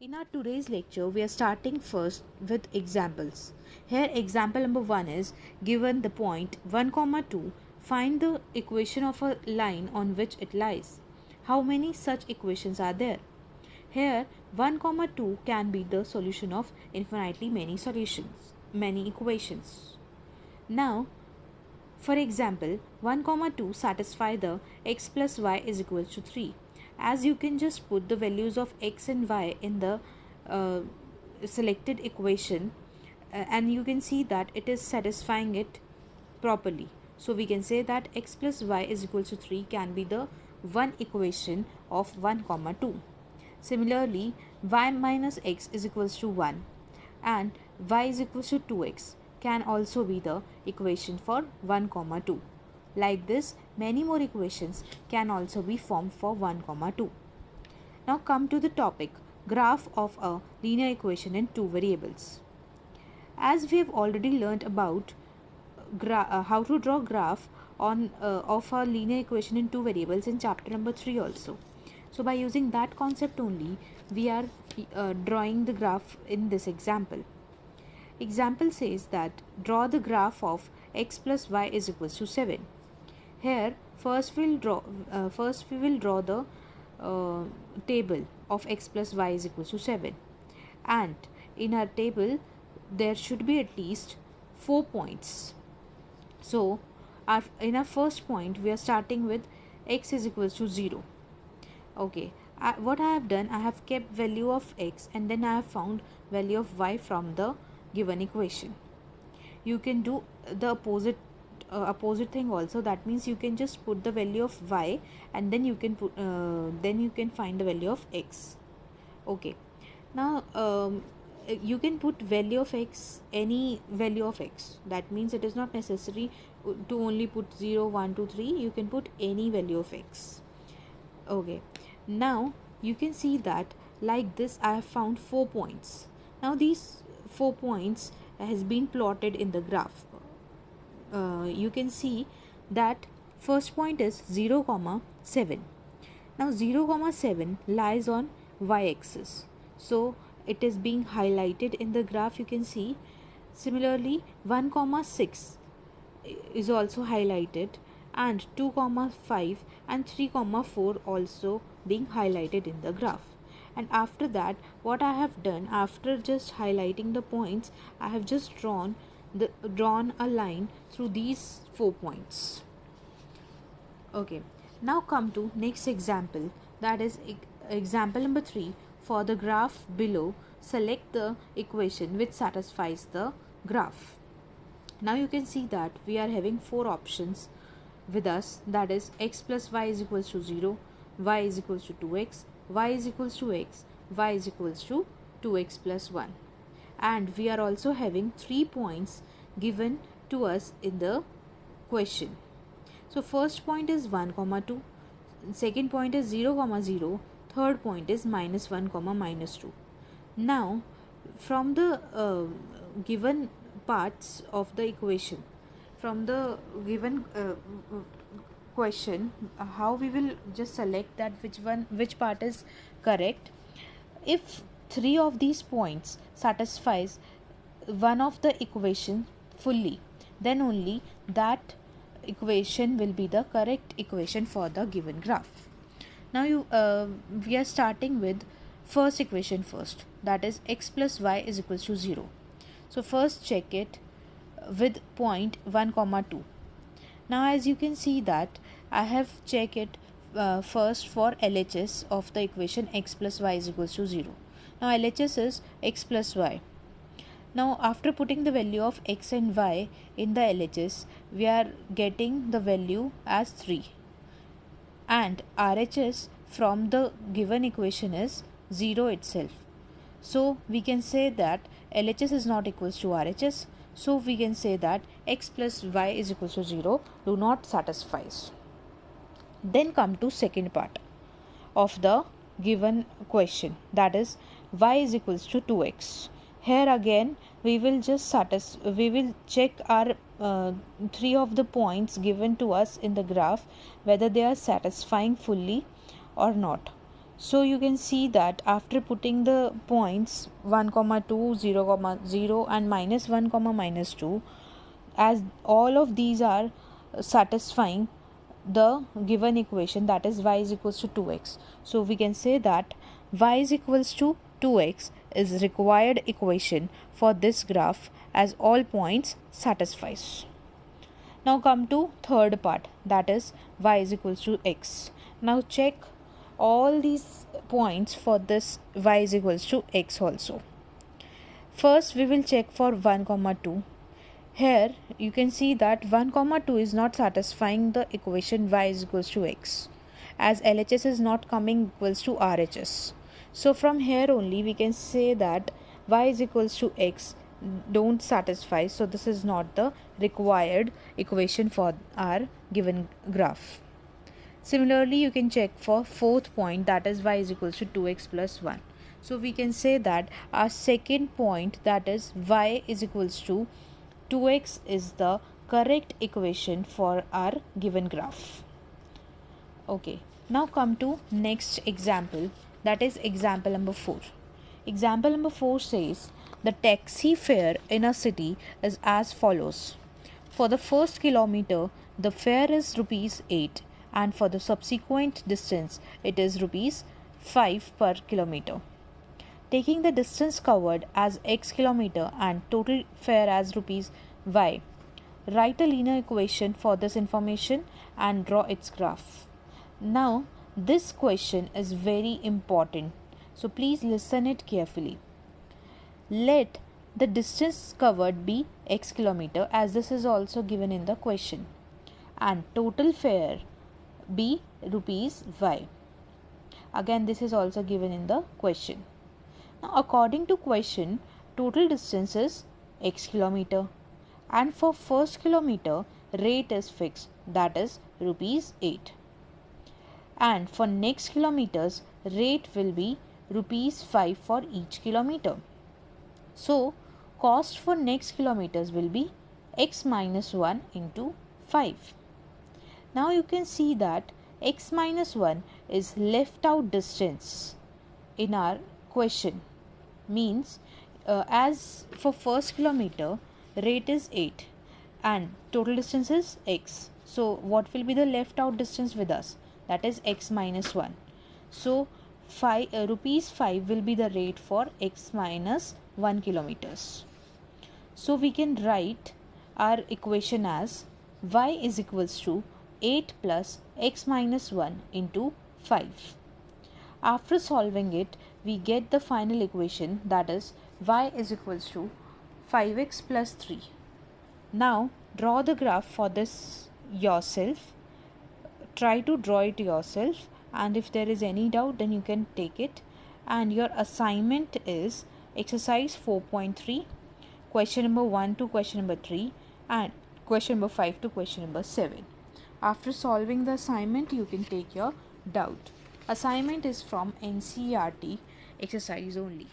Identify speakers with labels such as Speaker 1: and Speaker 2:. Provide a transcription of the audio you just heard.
Speaker 1: In our today's lecture, we are starting first with examples. Here, example number 1 is given the point 1, comma 2. Find the equation of a line on which it lies. How many such equations are there? Here, 1, comma 2 can be the solution of infinitely many equations. Now, for example, 1, comma 2 satisfy the x plus y is equal to 3. As you can just put the values of x and y in the selected equation and you can see that it is satisfying it properly. So we can say that x plus y is equal to 3 can be the one equation of 1, comma 2. Similarly, y minus x is equals to 1 and y is equals to 2x can also be the equation for 1, comma 2. Like this, many more equations can also be formed for 1, comma 2. Now come to the topic, graph of a linear equation in two variables. As we have already learned about how to draw graph of a linear equation in two variables in chapter number 3 also. So by using that concept only, we are drawing the graph in this example. Example says that draw the graph of x plus y is equals to 7. Here first we will draw the table of x plus y is equals to 7, and in our table there should be at least 4 points. So in our first point we are starting with x is equals to 0. Okay, what I have done, I have kept value of x and then I have found value of y from the given equation. You can do the opposite thing also. That means you can just put the value of y and then you can find the value of x. Okay, now you can put value of x, any value of x. That means it is not necessary to only put 0, 1, 2, 3. You can put any value of x. Okay, now you can see that like this I have found 4 points. Now these 4 points has been plotted in the graph. You can see that first point is 0, 7. Now 0, 7 lies on y-axis, so it is being highlighted in the graph. You can see similarly 1, 6 is also highlighted, and 2, 5 and 3, 4 also being highlighted in the graph. And after that, what I have done, after just highlighting the points, I have just drawn a line through these 4 points. Okay, now come to next example, that is example number 3. For the graph below, select the equation which satisfies the graph. Now you can see that we are having 4 options with us, that is x plus y is equals to 0, y is equals to 2x, y is equals to x, y is equals to 2x plus 1. And we are also having 3 points given to us in the question. So first point is 1, 2, second point is 0, 0, third point is minus 1, minus 2. Now from the given parts of the equation, from the given question, how we will just select that which part is correct. If 3 of these points satisfies one of the equation fully, then only that equation will be the correct equation for the given graph. Now we are starting with first equation first, that is x plus y is equals to 0. So first check it with point 1, 2. Now as you can see that I have checked it first for LHS of the equation x plus y is equals to 0. Now LHS is x plus y. Now after putting the value of x and y in the LHS, we are getting the value as 3. And RHS from the given equation is 0 itself. So we can say that LHS is not equals to RHS. So we can say that x plus y is equals to 0 do not satisfies. Then come to second part of the given question, that is y is equals to 2x. Here again we will check our 3 of the points given to us in the graph whether they are satisfying fully or not. So you can see that after putting the points 1 comma 2 0 0 and minus 1 comma minus 2, as all of these are satisfying the given equation, that is y is equals to 2x. So we can say that y is equals to 2x is required equation for this graph as all points satisfies. Now come to third part, that is y is equals to x. Now check all these points for this y is equals to x also. First we will check for 1 comma 2. Here you can see that 1 comma 2 is not satisfying the equation y is equals to x, as LHS is not coming equals to RHS. So from here only we can say that y is equals to x don't satisfy, so this is not the required equation for our given graph. Similarly, you can check for fourth point, that is y is equals to 2x plus 1. So we can say that our second point, that is y is equals to 2x, is the correct equation for our given graph. Okay, now come to next example, that is example number 4. Example number 4 says the taxi fare in a city is as follows. For the first kilometer, the fare is rupees 8, and for the subsequent distance, it is rupees 5 per kilometer. Taking the distance covered as x kilometer and total fare as rupees y, write a linear equation for this information and draw its graph. Now, this question is very important, so please listen it carefully. Let the distance covered be x kilometer, as this is also given in the question, and total fare be rupees y. Again, this is also given in the question. Now, according to question, total distance is x kilometer, and for first kilometer rate is fixed, that is rupees 8, and for next kilometers rate will be rupees 5 for each kilometer. So cost for next kilometers will be x minus 1 into 5. Now you can see that x minus 1 is left out distance in our question, means as for first kilometer rate is 8 and total distance is x. So what will be the left out distance with us? That is x minus 1. So rupees 5 will be the rate for x minus 1 kilometers. So we can write our equation as y is equals to 8 plus x minus 1 into 5. After solving it, we get the final equation, that is y is equals to 5x plus 3. Now draw the graph for this yourself. Try to draw it yourself, and if there is any doubt then you can take it. And your assignment is exercise 4.3, question number 1 to question number 3, and question number 5 to question number 7. After solving the assignment, you can take your doubt. Assignment is from NCERT exercise only.